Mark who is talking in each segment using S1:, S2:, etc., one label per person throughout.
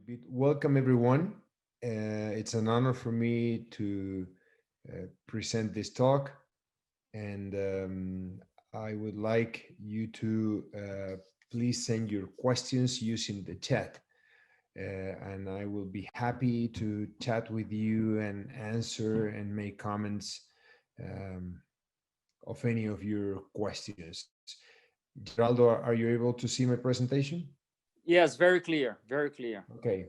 S1: Welcome, everyone. It's an honor for me to present this talk, and I would like you to please send your questions using the chat, and I will be happy to chat with you and answer and make comments of any of your questions. Geraldo, are you able to see my presentation?
S2: Yes, very clear, very clear.
S1: Okay,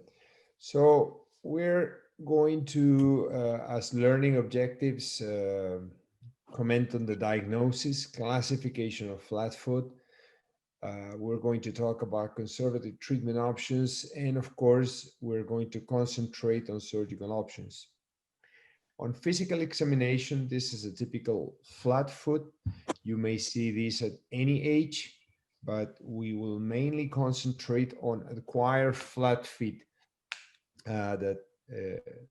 S1: so we're going to, as learning objectives, comment on the diagnosis, classification of flat foot. We're going to talk about conservative treatment options, and of course, we're going to concentrate on surgical options. On physical examination, this is a typical flat foot. You may see this at any age, but we will mainly concentrate on acquired flat feet that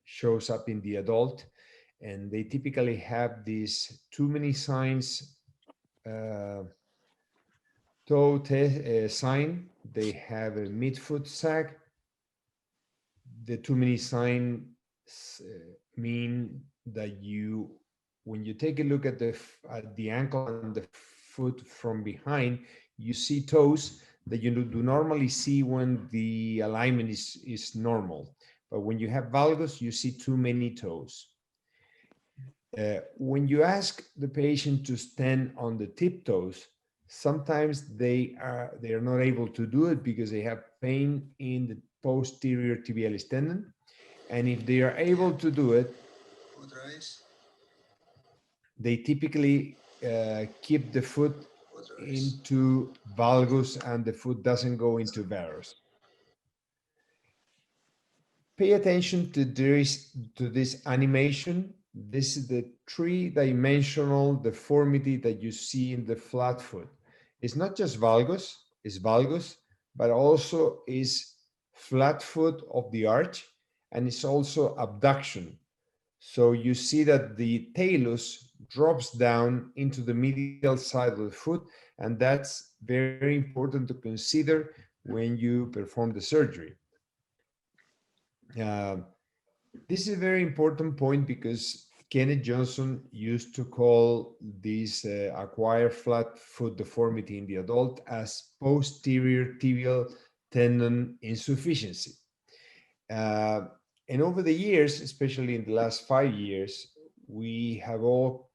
S1: shows up in the adult, and they typically have these too many signs toe sign. They have a midfoot sag. The too many signs mean that when you take a look at the ankle and the foot from behind, you see toes that you do normally see when the alignment is normal. But when you have valgus, you see too many toes. When you ask the patient to stand on the tiptoes, sometimes they are not able to do it because they have pain in the posterior tibialis tendon. And if they are able to do it, they typically keep the foot into valgus and the foot doesn't go into varus. Pay attention to this animation. This is the three-dimensional deformity that you see in the flat foot. It's not just valgus, it's valgus, but also is flat foot of the arch, and it's also abduction. So you see that the talus drops down into the medial side of the foot, and that's very important to consider when you perform the surgery. This is a very important point because Kenneth Johnson used to call this acquired flat foot deformity in the adult as posterior tibial tendon insufficiency. And over the years, especially in the last 5 years, we have all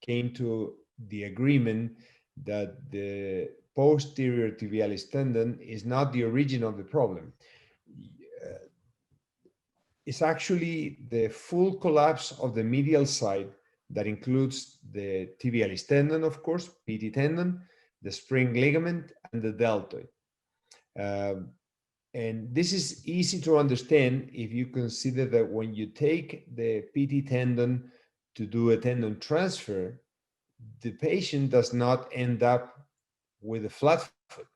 S1: came to the agreement that the posterior tibialis tendon is not the origin of the problem. It's actually the full collapse of the medial side that includes the tibialis tendon, of course, PT tendon, the spring ligament, and the deltoid. And this is easy to understand if you consider that when you take the PT tendon to do a tendon transfer, the patient does not end up with a flat foot.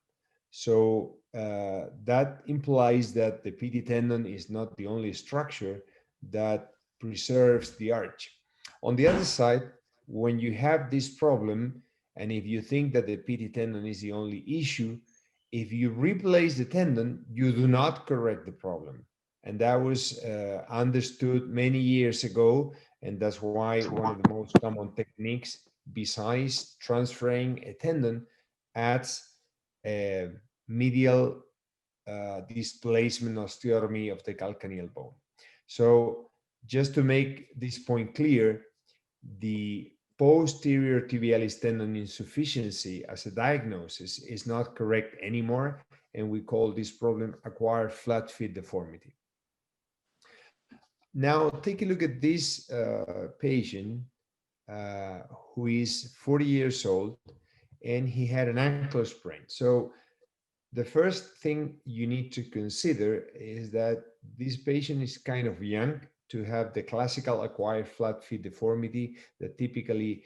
S1: So that implies that the PT tendon is not the only structure that preserves the arch. On the other side, when you have this problem, and if you think that the PT tendon is the only issue, if you replace the tendon, you do not correct the problem. And that was understood many years ago, and that's why one of the most common techniques, besides transferring a tendon, adds a medial displacement osteotomy of the calcaneal bone. So just to make this point clear, the posterior tibialis tendon insufficiency as a diagnosis is not correct anymore, and we call this problem acquired flat foot deformity. Now take a look at this patient who is 40 years old, and he had an ankle sprain. So the first thing you need to consider is that this patient is kind of young to have the classical acquired flat foot deformity that typically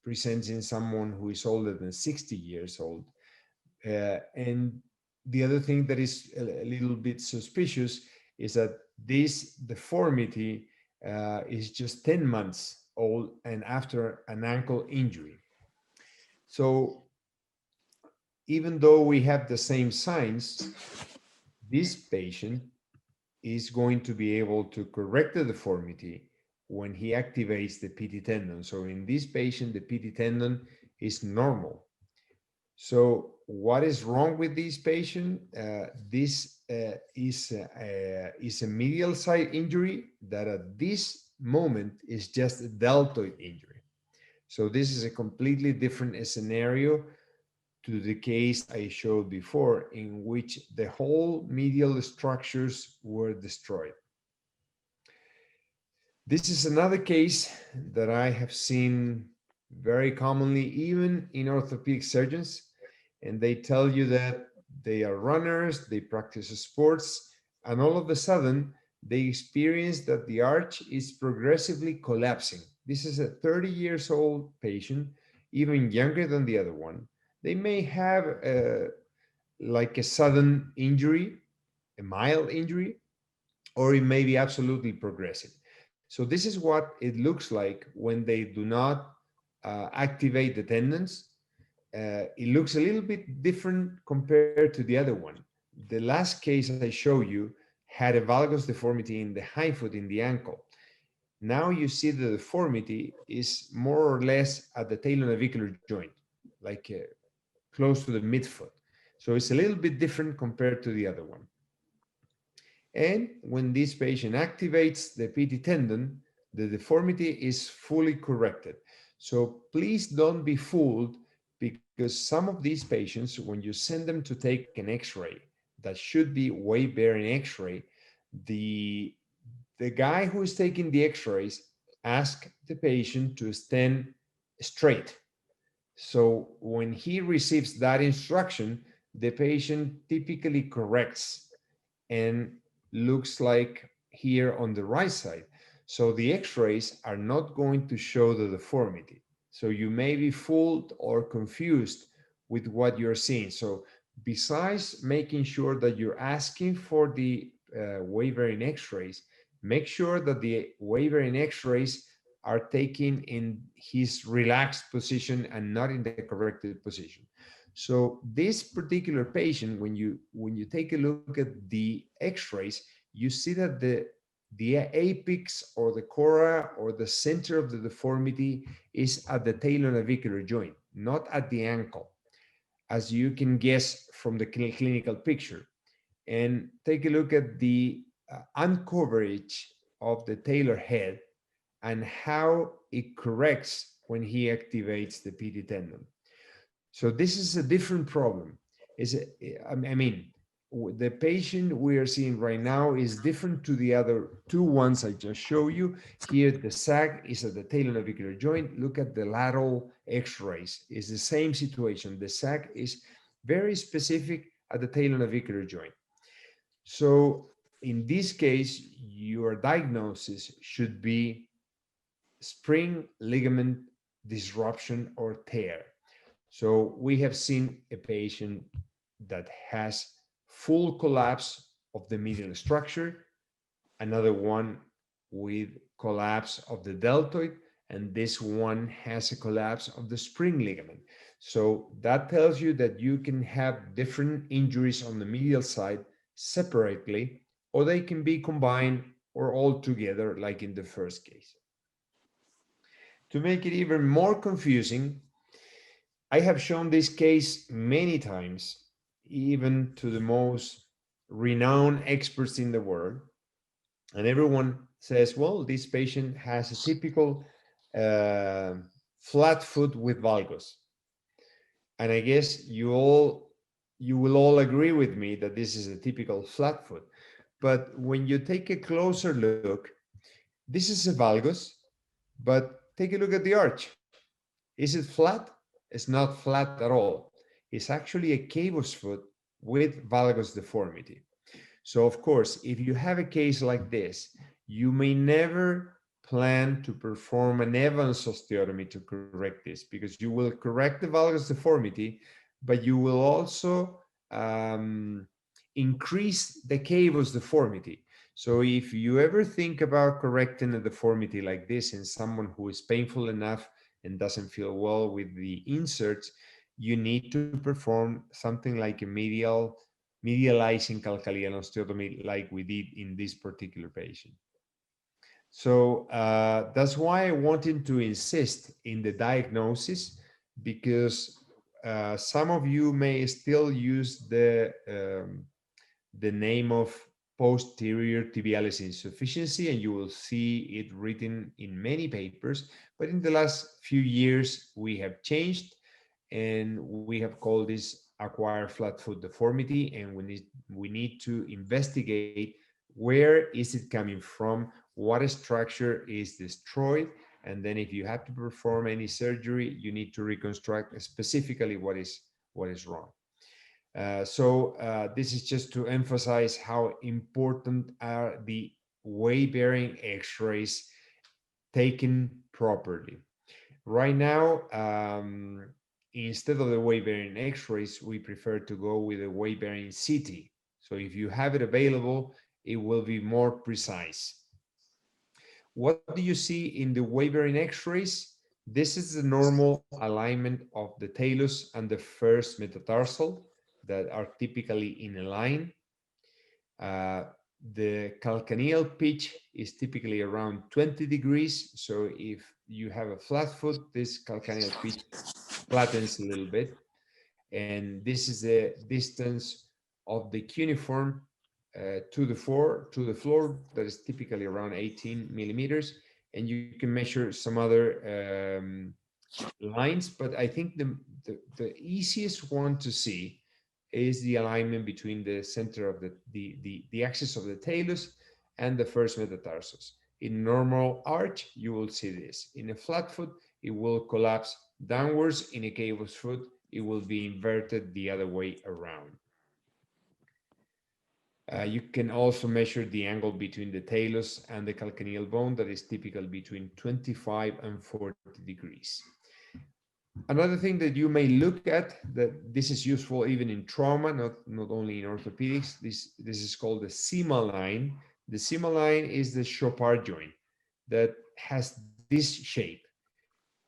S1: presents in someone who is older than 60 years old. And the other thing that is a little bit suspicious is that this deformity is just 10 months old and after an ankle injury. So even though we have the same signs, this patient is going to be able to correct the deformity when he activates the PT tendon. So in this patient, the PT tendon is normal. So what is wrong with this patient? This is a medial side injury that at this moment is just a deltoid injury. So this is a completely different scenario to the case I showed before, in which the whole medial structures were destroyed. This is another case that I have seen very commonly, even in orthopedic surgeons, and they tell you that they are runners, they practice sports, and all of a sudden they experience that the arch is progressively collapsing. This is a 30 years old patient, even younger than the other one. They may have like a sudden injury, a mild injury, or it may be absolutely progressive. So this is what it looks like when they do not activate the tendons. It looks a little bit different compared to the other one. The last case I show you had a valgus deformity in the hindfoot, in the ankle. Now you see the deformity is more or less at the talonavicular joint, like close to the midfoot. So it's a little bit different compared to the other one. And when this patient activates the PT tendon, the deformity is fully corrected. So please don't be fooled, because some of these patients, when you send them to take an X-ray that should be weight-bearing X-ray, the guy who is taking the X-rays asks the patient to stand straight. So when he receives that instruction, the patient typically corrects and looks like here on the right side. So the X-rays are not going to show the deformity. So you may be fooled or confused with what you're seeing. So besides making sure that you're asking for the weight-bearing X-rays, make sure that the weight-bearing X-rays are taken in his relaxed position and not in the corrected position. So this particular patient, when you take a look at the X-rays, you see that the apex or the cora or the center of the deformity is at the talonavicular joint, not at the ankle, as you can guess from the clinical picture. And take a look at the uncoverage of the talar head and how it corrects when he activates the PT tendon. So this is a different problem. I mean, the patient we are seeing right now is different to the other two ones I just showed you. Here, the sag is at the talonavicular joint. Look at the lateral X-rays. It's the same situation. The sag is very specific at the talonavicular joint. So in this case, your diagnosis should be spring ligament disruption or tear. So we have seen a patient that has full collapse of the medial structure, another one with collapse of the deltoid, and this one has a collapse of the spring ligament. So that tells you that you can have different injuries on the medial side separately, or they can be combined or all together, like in the first case. To make it even more confusing, I have shown this case many times, even to the most renowned experts in the world. And everyone says, well, this patient has a typical flat foot with valgus. And I guess you will all agree with me that this is a typical flat foot. But when you take a closer look, this is a valgus, but take a look at the arch. Is it flat? It's not flat at all. It's actually a cavus foot with valgus deformity. So of course, if you have a case like this, you may never plan to perform an Evans osteotomy to correct this, because you will correct the valgus deformity, but you will also increase the cavus deformity. So if you ever think about correcting a deformity like this in someone who is painful enough and doesn't feel well with the inserts, you need to perform something like a medial medializing calcaneal osteotomy like we did in this particular patient. So that's why I wanted to insist in the diagnosis, because some of you may still use the name of posterior tibialis insufficiency, and you will see it written in many papers. But in the last few years, we have changed, and we have called this acquired flat foot deformity, and we need to investigate where is it coming from, what structure is destroyed, and then if you have to perform any surgery, you need to reconstruct specifically what is wrong. So this is just to emphasize how important are the weight-bearing x-rays taken properly. Right now, instead of the weight-bearing x-rays, we prefer to go with a weight-bearing CT. So if you have it available, it will be more precise. What do you see in the weight-bearing x-rays? This is the normal alignment of the talus and the first metatarsal that are typically in a line. The calcaneal pitch is typically around 20 degrees. So if you have a flat foot, this calcaneal pitch flattens a little bit. And this is the distance of the cuneiform to the floor that is typically around 18 millimeters. And you can measure some other lines, but I think the easiest one to see is the alignment between the center of the axis of the talus and the first metatarsus. In normal arch, you will see this. In a flat foot, it will collapse downwards. In a cavel's foot, it will be inverted the other way around. You can also measure the angle between the talus and the calcaneal bone that is typically between 25 and 40 degrees. Another thing that you may look at, that this is useful even in trauma, not only in orthopedics, this is called the CIMA line. The CIMA line is the Chopard joint that has this shape.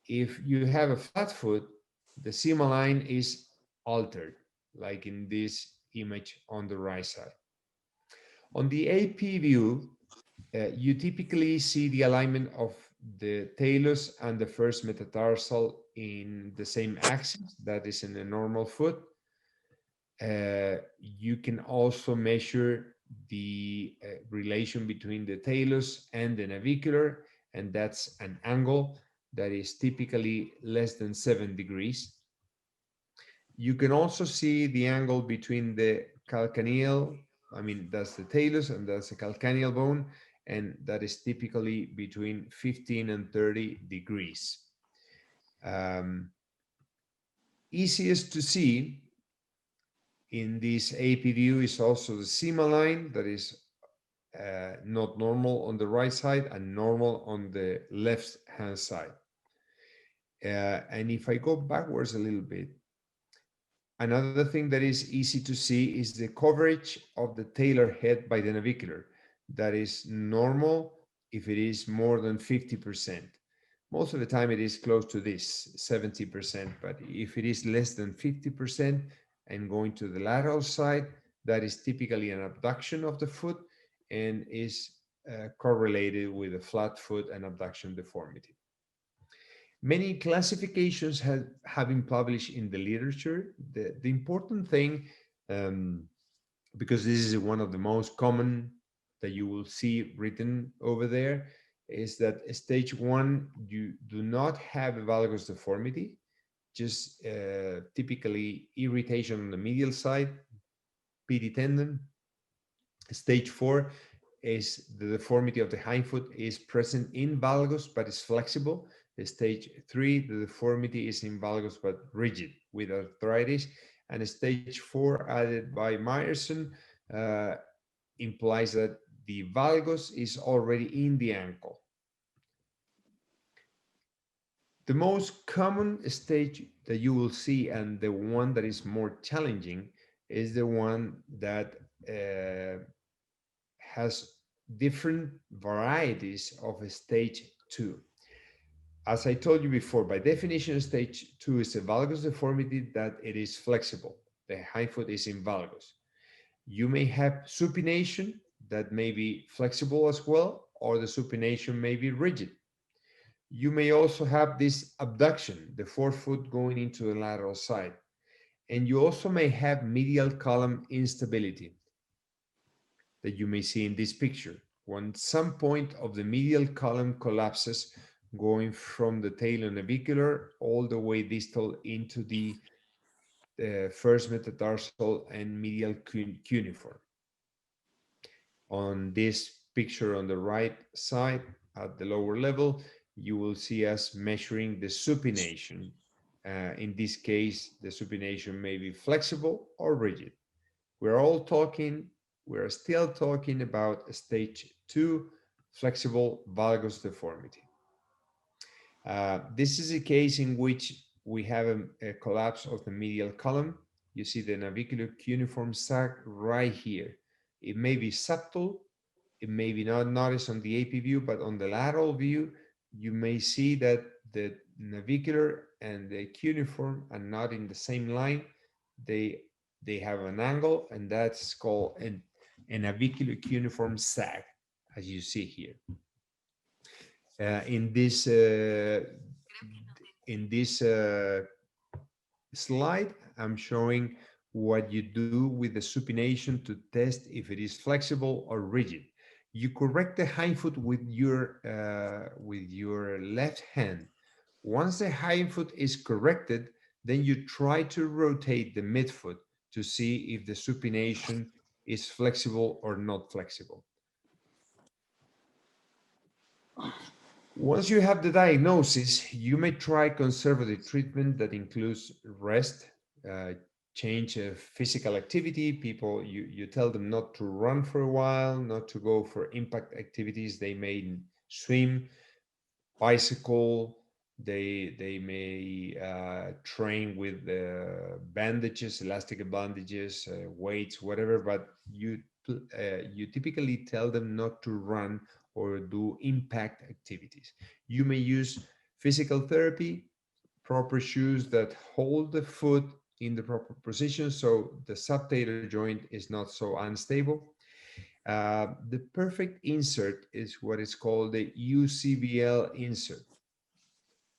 S1: If you have a flat foot, the CIMA line is altered, like in this image on the right side. On the AP view, you typically see the alignment of the talus and the first metatarsal in the same axis, that is in a normal foot. You can also measure the relation between the talus and the navicular, and that's an angle that is typically less than 7 degrees. You can also see the angle between the calcaneal, that's the talus, and that's the calcaneal bone, and that is typically between 15 and 30 degrees. Easiest to see in this AP view is also the CIMA line that is not normal on the right side and normal on the left hand side. And if I go backwards a little bit, another thing that is easy to see is the coverage of the talar head by the navicular. That is normal if it is more than 50%. Most of the time it is close to this, 70%, but if it is less than 50% and going to the lateral side, that is typically an abduction of the foot and is correlated with a flat foot and abduction deformity. Many classifications have been published in the literature. The important thing, because this is one of the most common that you will see written over there, is that stage 1, you do not have a valgus deformity, just typically irritation on the medial side, PT tendon. Stage 4 is the deformity of the hindfoot is present in valgus but is flexible. Stage 3, the deformity is in valgus but rigid with arthritis. And stage 4, added by Meyerson, implies that the valgus is already in the ankle. The most common stage that you will see, and the one that is more challenging, is the one that has different varieties of stage 2. As I told you before, by definition, stage 2 is a valgus deformity that it is flexible. The hindfoot is in valgus. You may have supination that may be flexible as well, or the supination may be rigid. You may also have this abduction, the forefoot going into the lateral side. And you also may have medial column instability that you may see in this picture. When some point of the medial column collapses, going from the talonavicular all the way distal into the first metatarsal and medial cuneiform. On this picture on the right side at the lower level, you will see us measuring the supination. In this case, the supination may be flexible or rigid. We're still talking about stage 2, flexible valgus deformity. This is a case in which we have a collapse of the medial column. You see the navicular cuneiform sag right here. It may be subtle, it may be not noticed on the AP view, but on the lateral view, you may see that the navicular and the cuneiform are not in the same line. They have an angle, and that's called a navicular cuneiform sag, as you see here. In this slide, I'm showing what you do with the supination to test if it is flexible or rigid. You correct the hindfoot with your left hand. Once the hindfoot is corrected, then you try to rotate the midfoot to see if the supination is flexible or not flexible. Once you have the diagnosis, you may try conservative treatment that includes rest, change of physical activity. People, you tell them not to run for a while, not to go for impact activities. They may swim, bicycle, they may train with bandages, elastic bandages, weights, whatever, but you typically tell them not to run or do impact activities. You may use physical therapy, proper shoes that hold the foot in the proper position so the subtalar joint is not so unstable. The perfect insert is what is called the UCBL insert.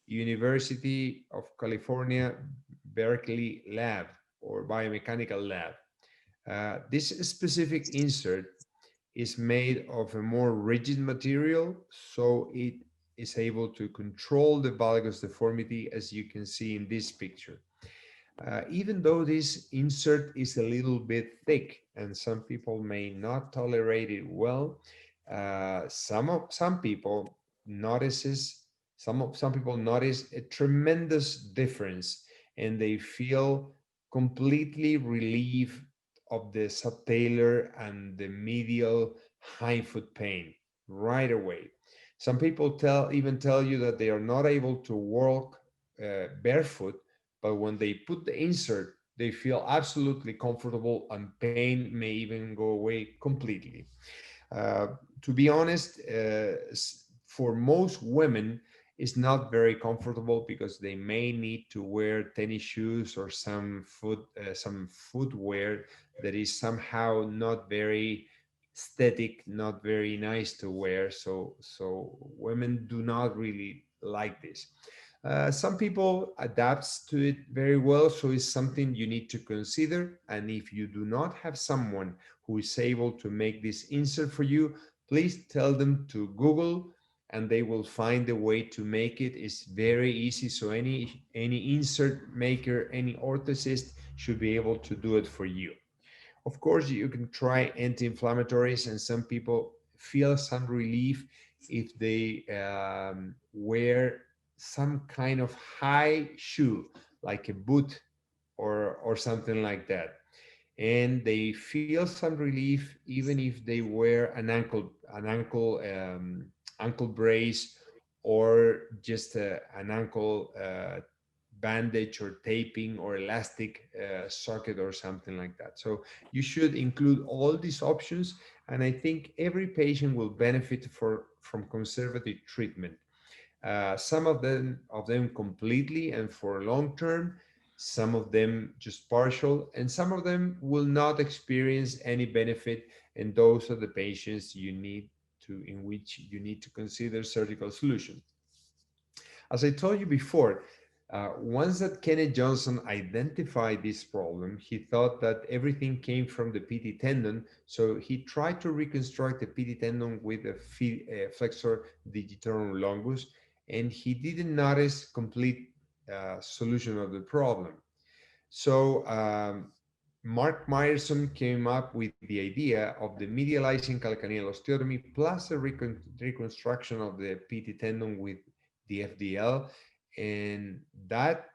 S1: University of California, Berkeley lab or biomechanical lab. This specific insert is made of a more rigid material, so it is able to control the valgus deformity, as you can see in this picture. Even though this insert is a little bit thick and some people may not tolerate it well, some people notice a tremendous difference and they feel completely relieved of the subtalar and the medial hindfoot pain right away. Some people even tell you that they are not able to walk barefoot, but when they put the insert, they feel absolutely comfortable and pain may even go away completely. To be honest, for most women, it's not very comfortable because they may need to wear tennis shoes or some footwear that is somehow not very aesthetic, not very nice to wear. So women do not really like this. Some people adapts to it very well, so it's something you need to consider. And if you do not have someone who is able to make this insert for you, please tell them to Google and they will find a way to make it. It's very easy. So any insert maker, any orthosist should be able to do it for you. Of course, you can try anti-inflammatories, and some people feel some relief if they wear some kind of high shoe, like a boot or something like that. And they feel some relief even if they wear an ankle brace or just an ankle bandage or taping or elastic socket or something like that. So you should include all these options, and I think every patient will benefit from conservative treatment. Some of them completely and for long term, some of them just partial, and some of them will not experience any benefit. And those are the patients in which you need to consider surgical solution. As I told you before, once that Kenneth Johnson identified this problem, he thought that everything came from the PT tendon. So he tried to reconstruct the PT tendon with a flexor digitorum longus, and he didn't notice complete solution of the problem. So Mark Myerson came up with the idea of the medializing calcaneal osteotomy plus a reconstruction of the PT tendon with the FDL, and that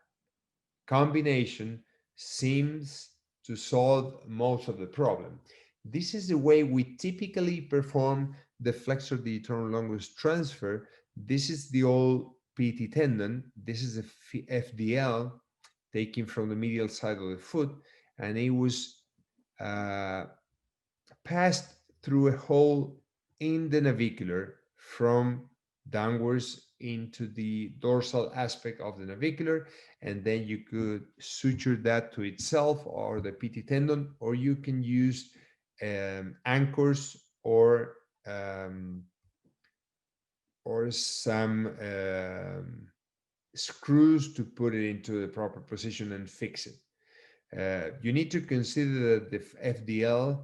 S1: combination seems to solve most of the problem. This is the way we typically perform the flexor digitorum longus transfer. This is the old PT tendon. This is the FDL taken from the medial side of the foot, and it was uh, passed through a hole in the navicular from downwards into the dorsal aspect of the navicular, and then you could suture that to itself or the PT tendon, or you can use anchors um, or some screws to put it into the proper position and fix it. You need to consider that the FDL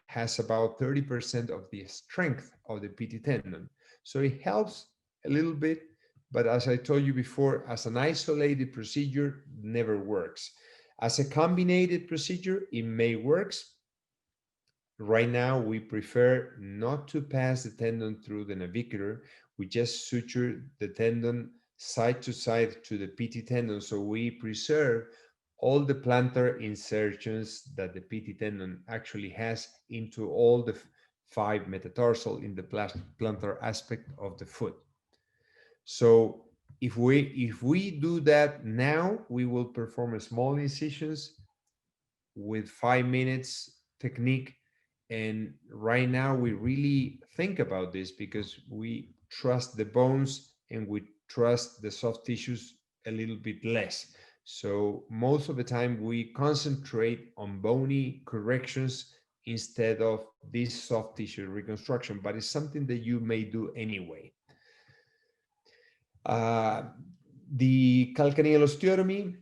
S1: has about 30% of the strength of the PT tendon. So it helps a little bit, but as I told you before, as an isolated procedure, never works. As a combined procedure, it may works. Right now, we prefer not to pass the tendon through the navicular. We just suture the tendon side to side to the PT tendon, so we preserve all the plantar insertions that the PT tendon actually has into all the 5 metatarsal in the plantar aspect of the foot. So if we do that now, we will perform a small incisions with 5 minutes technique. And right now we really think about this because we trust the bones and we trust the soft tissues a little bit less. So most of the time we concentrate on bony corrections instead of this soft tissue reconstruction, but it's something that you may do anyway. Uh, the calcaneal osteotomy,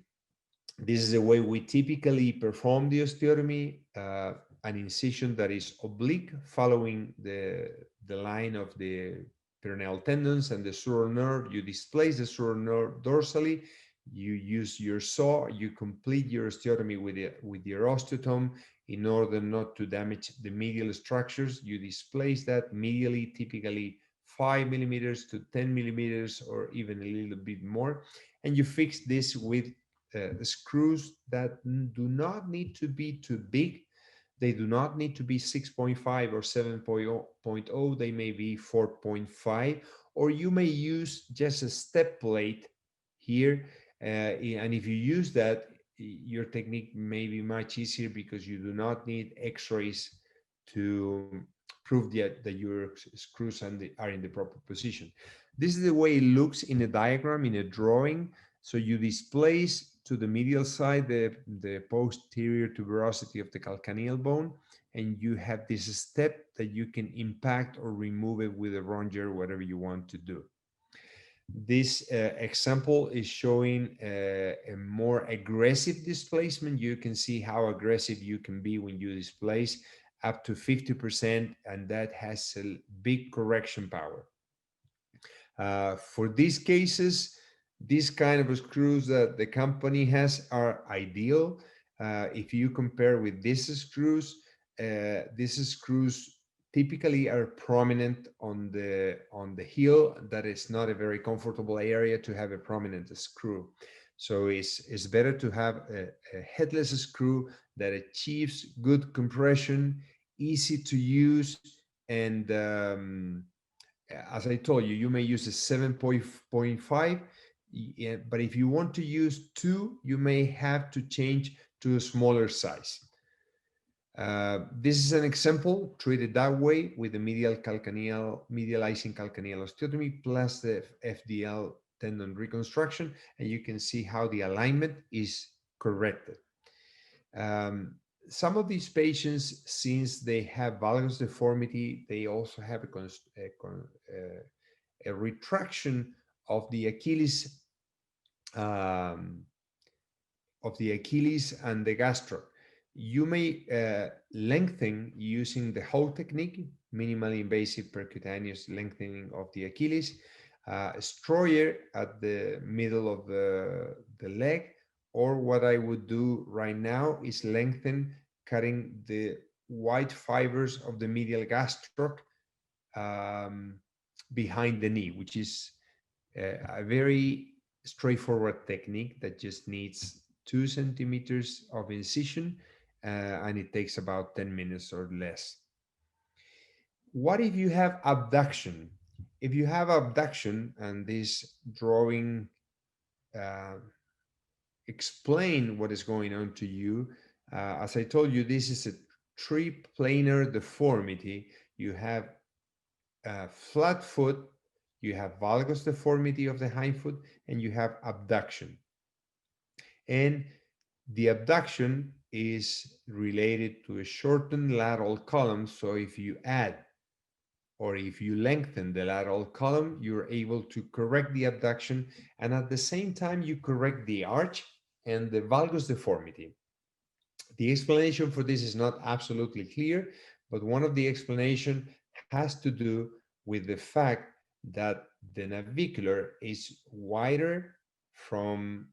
S1: this is the way we typically perform the osteotomy, an incision that is oblique following the line of the peroneal tendons and the sural nerve. You displace the sural nerve dorsally, you use your saw, you complete your osteotomy with your osteotome in order not to damage the medial structures. You displace that medially, typically 5 millimeters to 10 millimeters or even a little bit more, and you fix this with screws that do not need to be too big. They do not need to be 6.5 or 7.0. They may be 4.5, or you may use just a step plate here. And if you use that, your technique may be much easier because you do not need x-rays to prove that your screws are in the proper position. This is the way it looks in a diagram, in a drawing. So you displace to the medial side the posterior tuberosity of the calcaneal bone, and you have this step that you can impact or remove it with a ronger, whatever you want to do. This example is showing a more aggressive displacement. You can see how aggressive you can be when you displace up to 50%, and that has a big correction power. For these cases, these kind of screws that the company has are ideal. If you compare with these screws typically are prominent on the heel. That is not a very comfortable area to have a prominent screw. So it's better to have a headless screw that achieves good compression, easy to use, and as I told you, you may use a 7.5, but if you want to use 2, you may have to change to a smaller size. This is an example treated that way with the medializing calcaneal osteotomy plus the FDL tendon reconstruction, and you can see how the alignment is corrected. Some of these patients, since they have valgus deformity, they also have a retraction of the Achilles, um, and the gastroc. You may lengthen using the whole technique, minimally invasive percutaneous lengthening of the Achilles, stroyer at the middle of the leg, or what I would do right now is lengthen, cutting the white fibers of the medial gastroc um, behind the knee, which is a very straightforward technique that just needs 2 centimeters of incision, and it takes about 10 minutes or less. What if you have abduction? If you have abduction, and this drawing uh, explain what is going on to you, as I told you, this is a triplanar deformity. You have a flat foot, you have valgus deformity of the hindfoot, and you have abduction. And the abduction is related to a shortened lateral column. So if you add or if you lengthen the lateral column, you're able to correct the abduction, and at the same time you correct the arch and the valgus deformity. The explanation for this is not absolutely clear, but one of the explanation has to do with the fact that the navicular is wider from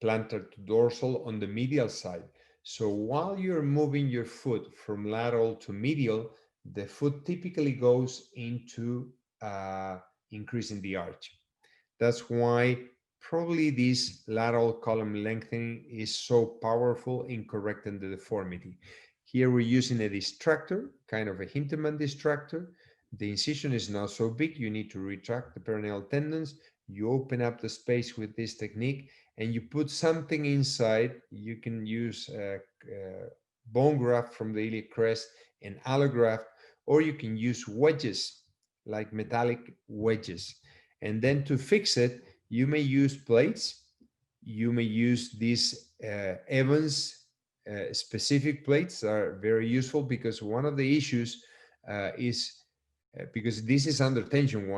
S1: plantar to dorsal on the medial side. So while you're moving your foot from lateral to medial, the foot typically goes into increasing the arch. That's why probably this lateral column lengthening is so powerful in correcting the deformity. Here we're using a distractor, kind of a Hintermann distractor. The incision is not so big. You need to retract the peroneal tendons. You open up the space with this technique and you put something inside. You can use bone graft from the iliac crest and allograft, or you can use wedges, like metallic wedges. And then to fix it, you may use plates. You may use these Evans specific plates that are very useful, because one of the issues is because this is under tension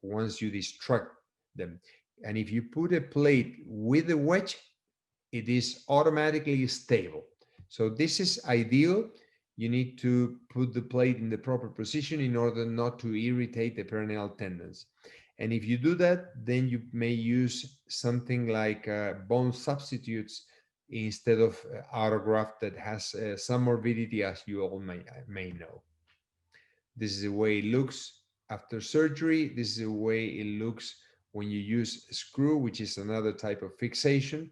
S1: once you distract them. And if you put a plate with a wedge, it is automatically stable. So this is ideal. You need to put the plate in the proper position in order not to irritate the peroneal tendons. And if you do that, then you may use something like bone substitutes instead of autograft that has some morbidity, as you all may know. This is the way it looks after surgery. This is the way it looks when you use a screw, which is another type of fixation.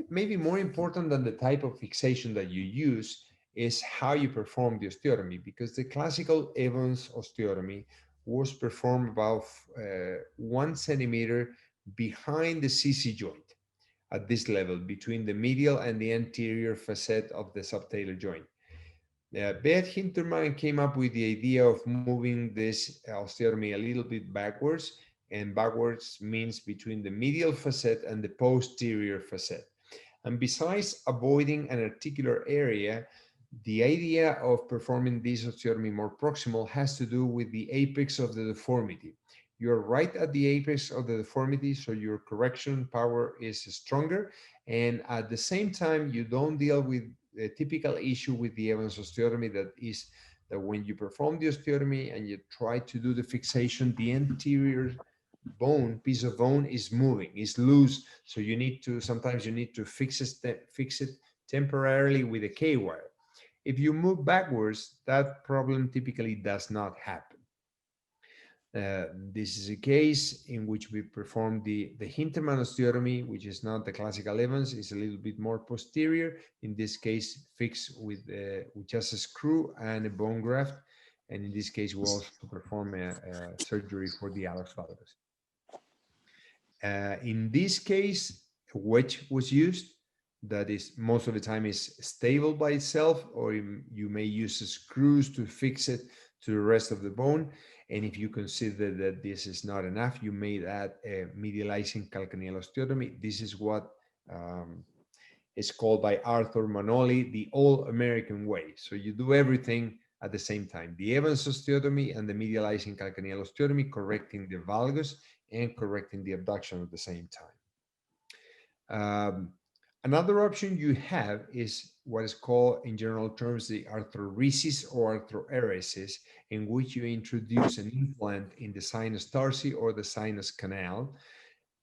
S1: Maybe more important than the type of fixation that you use is how you perform the osteotomy, because the classical Evans osteotomy was performed about 1 centimeter behind the CC joint at this level, between the medial and the anterior facet of the subtalar joint. Beth Hintermann came up with the idea of moving this osteotomy a little bit backwards, and backwards means between the medial facet and the posterior facet. And besides avoiding an articular area, the idea of performing this osteotomy more proximal has to do with the apex of the deformity. You're right at the apex of the deformity, so your correction power is stronger. And at the same time, you don't deal with a typical issue with the Evans osteotomy, that is that when you perform the osteotomy and you try to do the fixation, the anterior piece of bone is moving, is loose. So sometimes you need to fix it temporarily with a K-wire. If you move backwards, that problem typically does not happen. This is a case in which we perform the Hintermann osteotomy, which is not the classical Evans, it's a little bit more posterior. In this case, fixed with just a screw and a bone graft. And in this case, we also perform a surgery for the hallux valgus. In this case, a wedge was used. That is, most of the time is stable by itself, or you may use screws to fix it to the rest of the bone. And if you consider that this is not enough, you may add a medializing calcaneal osteotomy. This is what Um, it's called by Arthur Manoli the all-American way. So you do everything at the same time. The Evans osteotomy and the medializing calcaneal osteotomy, correcting the valgus and correcting the abduction at the same time. Another option you have is what is called, in general terms, the artrorhisis or artroeresis, in which you introduce an implant in the sinus tarsi or the sinus canal.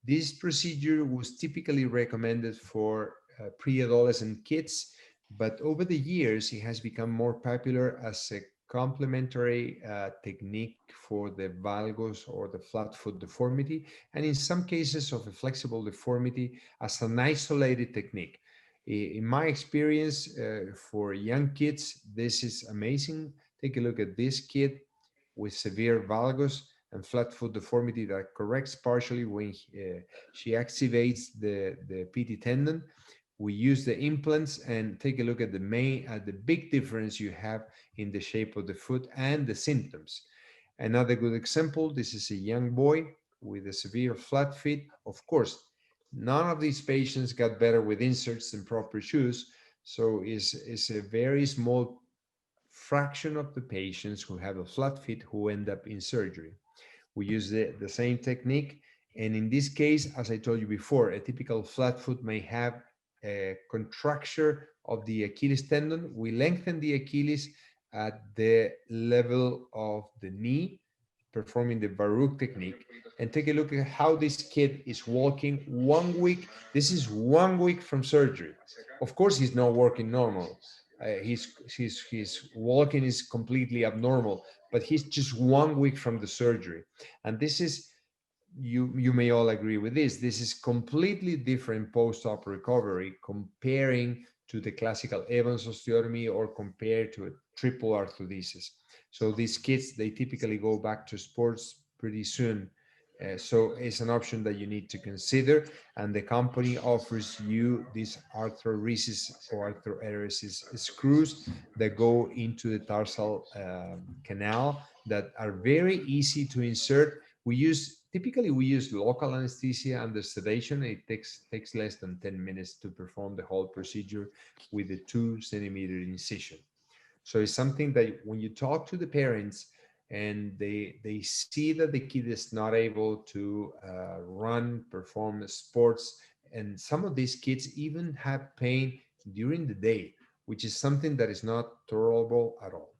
S1: This procedure was typically recommended for pre-adolescent kids, but over the years, it has become more popular as a complementary technique for the valgus or the flat foot deformity, and in some cases of a flexible deformity as an isolated technique. In my experience, for young kids, this is amazing. Take a look at this kid with severe valgus and flat foot deformity that corrects partially when she activates the PT tendon. We use the implants and take a look at the big difference you have in the shape of the foot and the symptoms. Another good example, this is a young boy with a severe flat feet. Of course, none of these patients got better with inserts and proper shoes. So it's a very small fraction of the patients who have a flat feet who end up in surgery. We use the same technique. And in this case, as I told you before, a typical flat foot may have a contracture of the Achilles tendon. We lengthen the Achilles at the level of the knee, performing the Baruch technique. And take a look at how this kid is walking 1 week. This is 1 week from surgery. Of course, he's not working normal. His walking is completely abnormal, but he's just 1 week from the surgery. And this is, you may all agree with this, this is completely different post-op recovery comparing to the classical Evans osteotomy or compared to a triple arthrodesis. So these kids, they typically go back to sports pretty soon. So it's an option that you need to consider, and the company offers you these arthrorhisis or arthroeresis screws that go into the tarsal canal that are very easy to insert. Typically we use local anesthesia under sedation. It takes less than 10 minutes to perform the whole procedure with a 2 centimeter incision. So it's something that when you talk to the parents and they see that the kid is not able to run, perform sports, and some of these kids even have pain during the day, which is something that is not tolerable at all.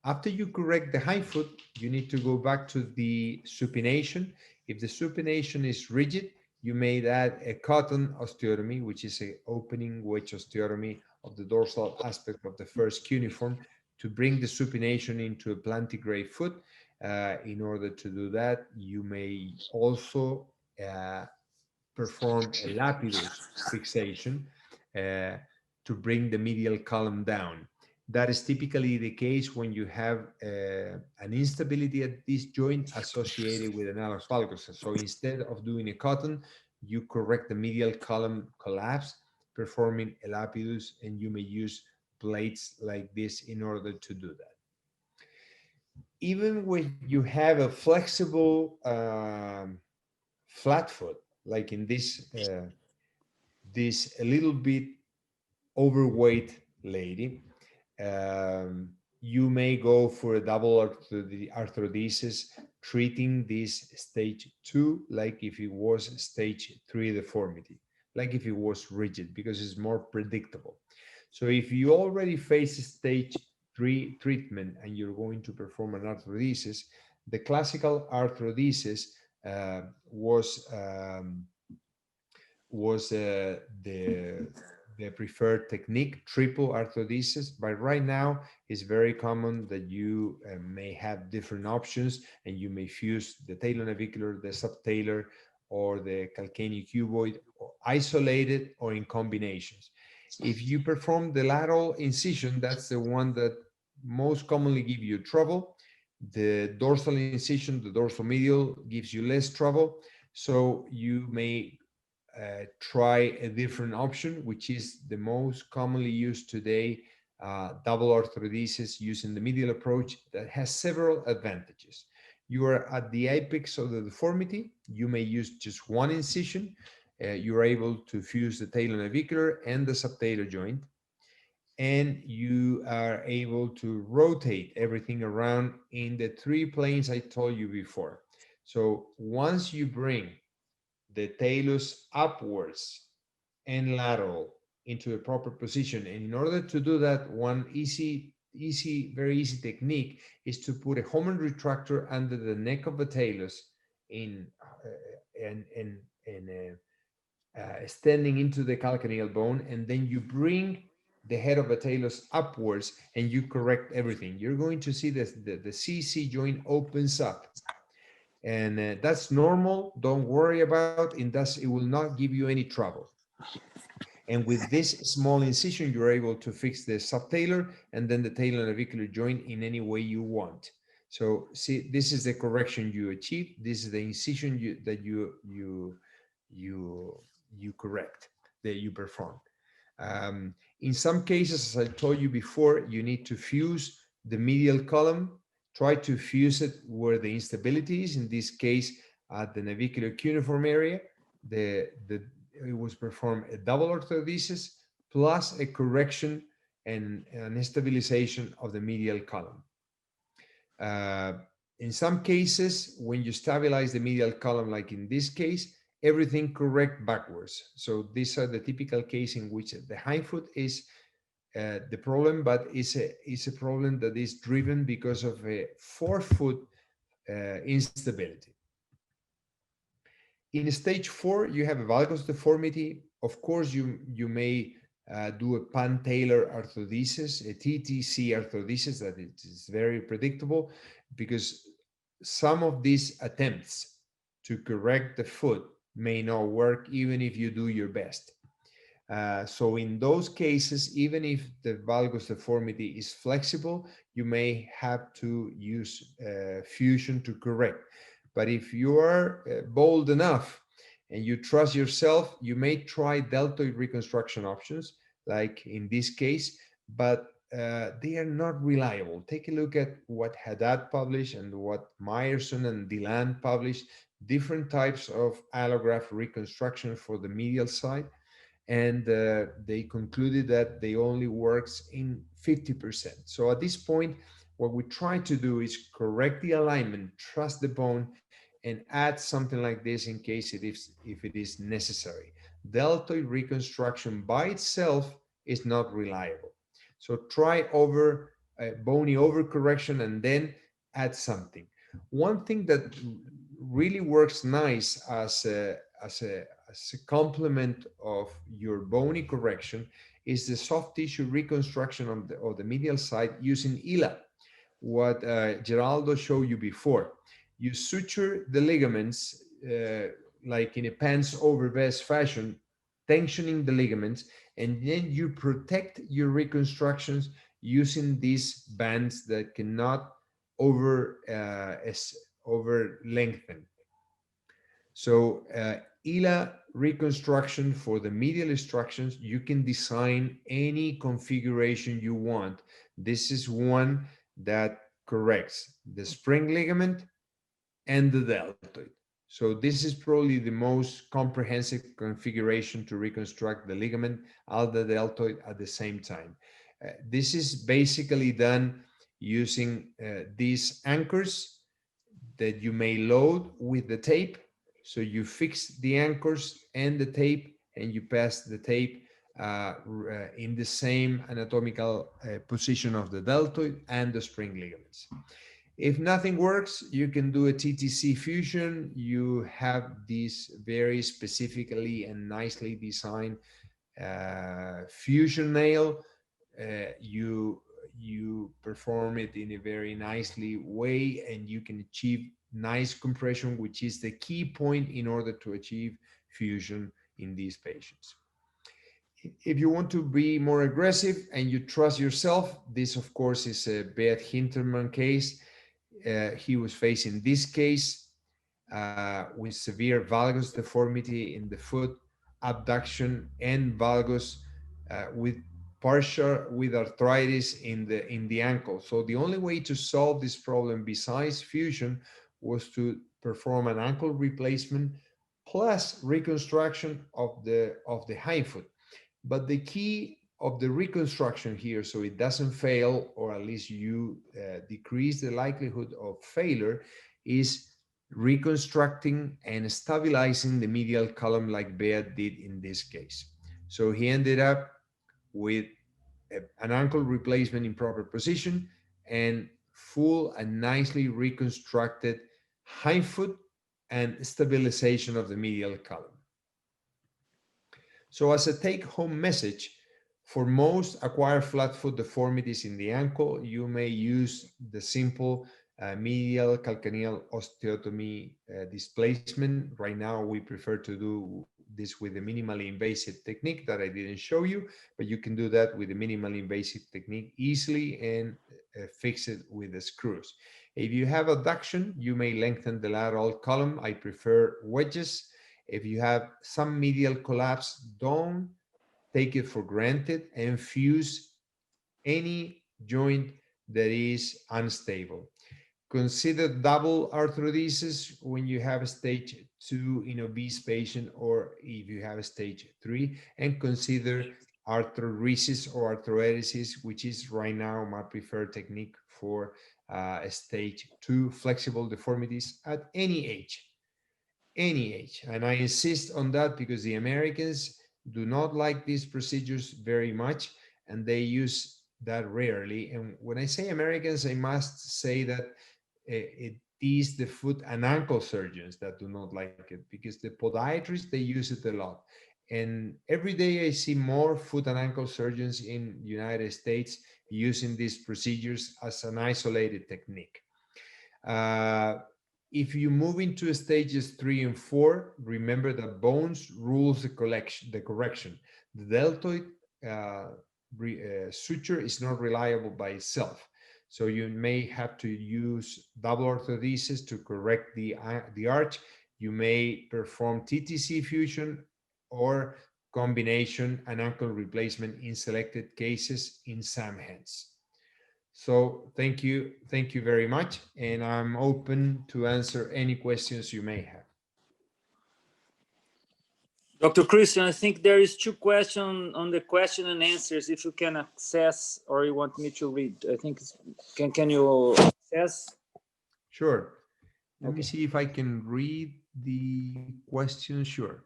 S1: After you correct the high foot, you need to go back to the supination. If the supination is rigid, you may add a cotton osteotomy, which is an opening wedge osteotomy of the dorsal aspect of the first cuneiform to bring the supination into a plantigrade foot. In order to do that, you may also perform a lapidus fixation to bring the medial column down. That is typically the case when you have an instability at this joint associated with an hallux valgus. So instead of doing a cotton, you correct the medial column collapse, performing a lapidus, and you may use plates like this in order to do that. Even when you have a flexible flat foot, like in this a little bit overweight lady, you may go for a double arthrodesis, treating this stage 2 like if it was stage 3 deformity, like if it was rigid, because it's more predictable. So if you already face stage 3 treatment and you're going to perform an arthrodesis, the classical arthrodesis was the preferred technique, triple arthrodesis. But right now, it's very common that you may have different options, and you may fuse the talonavicular, the subtalar, or the calcaneocuboid, or isolated or in combinations. If you perform the lateral incision, that's the one that most commonly give you trouble. The dorsal incision, the dorsal medial, gives you less trouble. So you may try a different option, which is the most commonly used today, double arthrodesis using the medial approach that has several advantages. You are at the apex of the deformity. You may use just one incision. you're able to fuse the talonavicular and the subtalar joint, and you are able to rotate everything around in the three planes I told you before. So once you bring the talus upwards and lateral into a proper position, and in order to do that, one very easy technique is to put a Hohmann retractor under the neck of the talus in extending into the calcaneal bone, and then you bring the head of the talus upwards and you correct everything. You're going to see this, the CC joint opens up, and that's normal. Don't worry about it, and thus it will not give you any trouble. And with this small incision, you're able to fix the subtalar and then the talonavicular joint in any way you want. So see, this is the correction you achieve. This is the incision that you correct, that you perform. In some cases, as I told you before, you need to fuse the medial column. Try to fuse it where the instability is. In this case, at the navicular cuneiform area, it was performed a double arthrodesis plus a correction and an stabilization of the medial column. In some cases, when you stabilize the medial column, like in this case, everything correct backwards. So these are the typical case in which the hindfoot is the problem, but it's a problem that is driven because of a forefoot instability. In stage 4, you have a valgus deformity. Of course, you may do a pan-talar arthrodesis, a TTC arthrodesis that is very predictable, because some of these attempts to correct the foot may not work even if you do your best. So in those cases, even if the valgus deformity is flexible, you may have to use fusion to correct. But if you are bold enough and you trust yourself, you may try deltoid reconstruction options, like in this case, but they are not reliable. Take a look at what Haddad published and what Meyerson and Deland published, different types of allograft reconstruction for the medial side. And they concluded that they only works in 50%. So at this point, what we try to do is correct the alignment, trust the bone, and add something like this in case if it is necessary. Deltoid reconstruction by itself is not reliable. So try bony overcorrection and then add something. One thing that really works nice as a complement of your bony correction is the soft tissue reconstruction of the medial side using ILA, what Geraldo showed you before. You suture the ligaments like in a pants over vest fashion, tensioning the ligaments, and then you protect your reconstructions using these bands that cannot over lengthen. So ILA reconstruction for the medial instructions, you can design any configuration you want. This is one that corrects the spring ligament and the deltoid. So this is probably the most comprehensive configuration to reconstruct the ligament and the deltoid at the same time. This is basically done using these anchors that you may load with the tape. So you fix the anchors and the tape, and you pass the tape in the same anatomical position of the deltoid and the spring ligaments. If nothing works, you can do a TTC fusion. You have this very specifically and nicely designed fusion nail. You perform it in a very nicely way, and you can achieve nice compression, which is the key point in order to achieve fusion in these patients. If you want to be more aggressive and you trust yourself, this of course is a Beth Hinterman case. He was facing this case with severe valgus deformity in the foot, abduction, and valgus with arthritis in the ankle. So the only way to solve this problem besides fusion was to perform an ankle replacement plus reconstruction of the hind foot. But the key of the reconstruction here, so it doesn't fail, or at least you decrease the likelihood of failure, is reconstructing and stabilizing the medial column like Bea did in this case. So he ended up with an ankle replacement in proper position and full and nicely reconstructed hind foot and stabilization of the medial column. So as a take-home message, for most acquired flat foot deformities in the ankle, you may use the simple medial calcaneal osteotomy displacement. Right now, we prefer to do this with a minimally invasive technique that I didn't show you, but you can do that with a minimally invasive technique easily and fix it with the screws. If you have adduction, you may lengthen the lateral column. I prefer wedges. If you have some medial collapse, don't take it for granted and fuse any joint that is unstable. Consider double arthrodesis when you have a stage 2 in obese patient, or if you have a stage 3, and consider artrorrise or arthrodese, which is right now my preferred technique for a stage 2 flexible deformities at any age. Any age. And I insist on that because the Americans do not like these procedures very much, and they use that rarely. And when I say Americans, I must say that it is the foot and ankle surgeons that do not like it, because the podiatrists, they use it a lot. And every day I see more foot and ankle surgeons in the United States using these procedures as an isolated technique. If you move into stages 3 and 4, remember that bones rules the correction. The deltoid suture is not reliable by itself. So you may have to use double orthodesis to correct the arch. You may perform TTC fusion or combination and ankle replacement in selected cases in some hands. So thank you very much, and I'm open to answer any questions you may have.
S2: Dr. Cristian, I think there is 2 questions on the question and answers, if you can access, or you want me to read. I think, can you access?
S1: Sure. Let me see if I can read the question. Sure.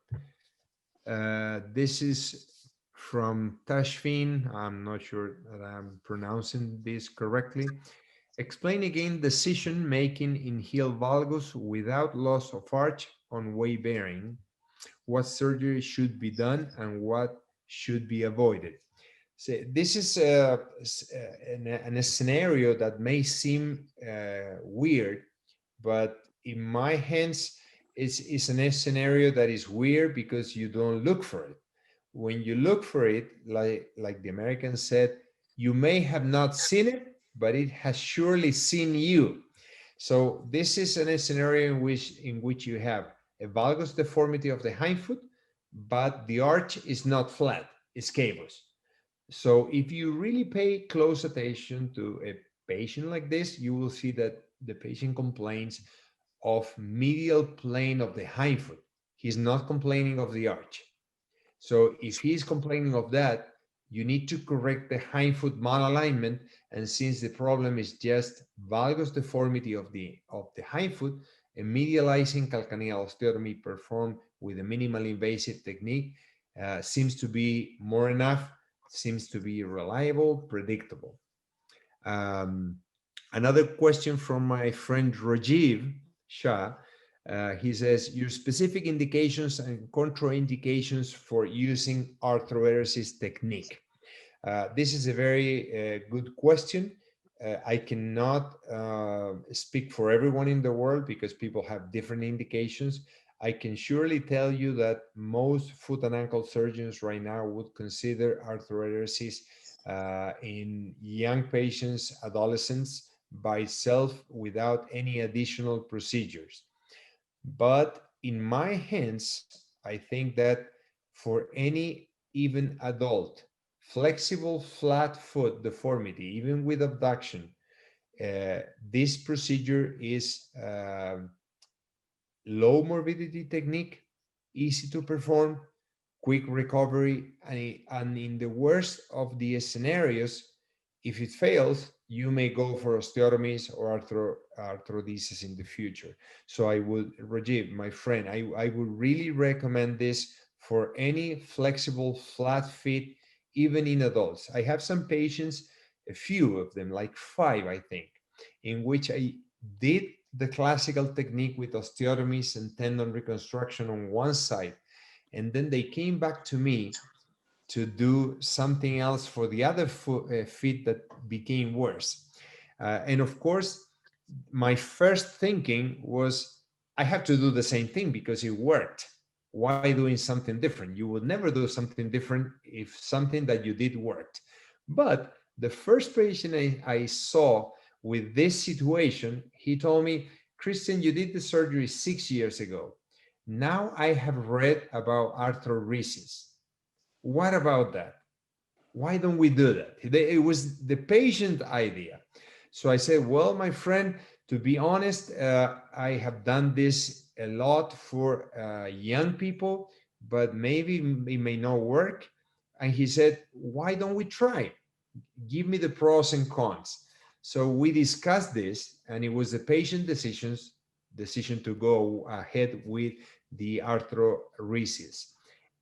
S1: This is from Tashfin. I'm not sure that I'm pronouncing this correctly. Explain again decision making in heel valgus without loss of arch on weight bearing. What surgery should be done and what should be avoided? So this is a scenario that may seem weird, but in my hands, it's a scenario that is weird because you don't look for it. When you look for it, like the Americans said, you may have not seen it, but it has surely seen you. So this is a scenario in which you have a valgus deformity of the hind foot, but the arch is not flat, it's cavus. So if you really pay close attention to a patient like this, you will see that the patient complains of medial plane of the hind foot. He's not complaining of the arch. So if he's complaining of that, you need to correct the hind foot malalignment. And since the problem is just valgus deformity of the hind foot, a medializing calcaneal osteotomy performed with a minimally invasive technique seems to be more enough, seems to be reliable, predictable. Another question from my friend Rajiv Shah. He says, your specific indications and contraindications for using arthrodese technique. This is a very good question. I cannot speak for everyone in the world because people have different indications. I can surely tell you that most foot and ankle surgeons right now would consider arthrodese in young patients, adolescents, by itself without any additional procedures. But in my hands, I think that for any even adult, flexible flat foot deformity, even with abduction, this procedure is low morbidity technique, easy to perform, quick recovery, and in the worst of the scenarios, if it fails, you may go for osteotomies or arthrodesis in the future. So I would, Rajiv, my friend, I would really recommend this for any flexible flat feet, even in adults. I have some patients, a few of them, like 5, I think, in which I did the classical technique with osteotomies and tendon reconstruction on one side. And then they came back to me to do something else for the other feet that became worse. And of course, my first thinking was, I have to do the same thing because it worked. Why doing something different? You would never do something different if something that you did worked. But the first patient I saw with this situation, he told me, Cristian, you did the surgery 6 years ago. Now I have read about artrorrise. What about that? Why don't we do that? It was the patient idea. So I said, well, my friend, to be honest, I have done this a lot for young people, but maybe it may not work. And he said, why don't we try? Give me the pros and cons. So we discussed this, and it was the patient decision to go ahead with the artrodese.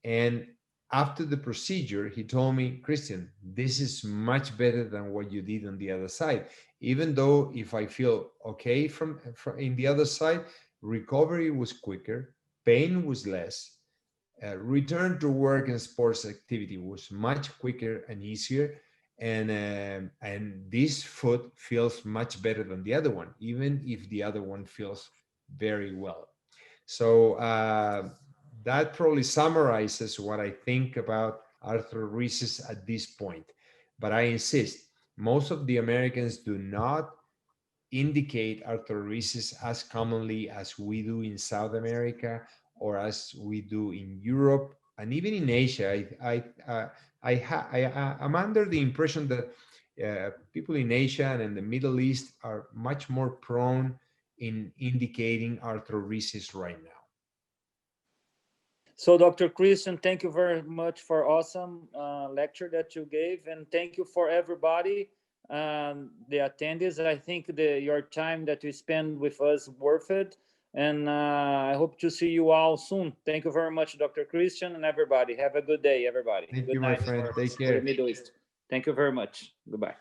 S1: And after the procedure, he told me, Cristian, this is much better than what you did on the other side. Even though if I feel okay from in the other side, recovery was quicker, pain was less, return to work and sports activity was much quicker and easier. And this foot feels much better than the other one, even if the other one feels very well. So that probably summarizes what I think about arthroresis at this point. But I insist, most of the Americans do not indicate arthroresis as commonly as we do in South America or as we do in Europe and even in Asia. I'm under the impression that people in Asia and in the Middle East are much more prone in indicating arthroresis right now.
S2: So, Dr. Cristian, thank you very much for awesome lecture that you gave, and thank you for everybody, the attendees. I think your time that you spend with us worth it, and I hope to see you all soon. Thank you very much, Dr. Cristian, and everybody. Have a good day, everybody.
S1: Thank
S2: Good
S1: you, my
S2: night
S1: friend. Take
S2: for
S1: care.
S2: the Middle East. Thank you very much. Goodbye.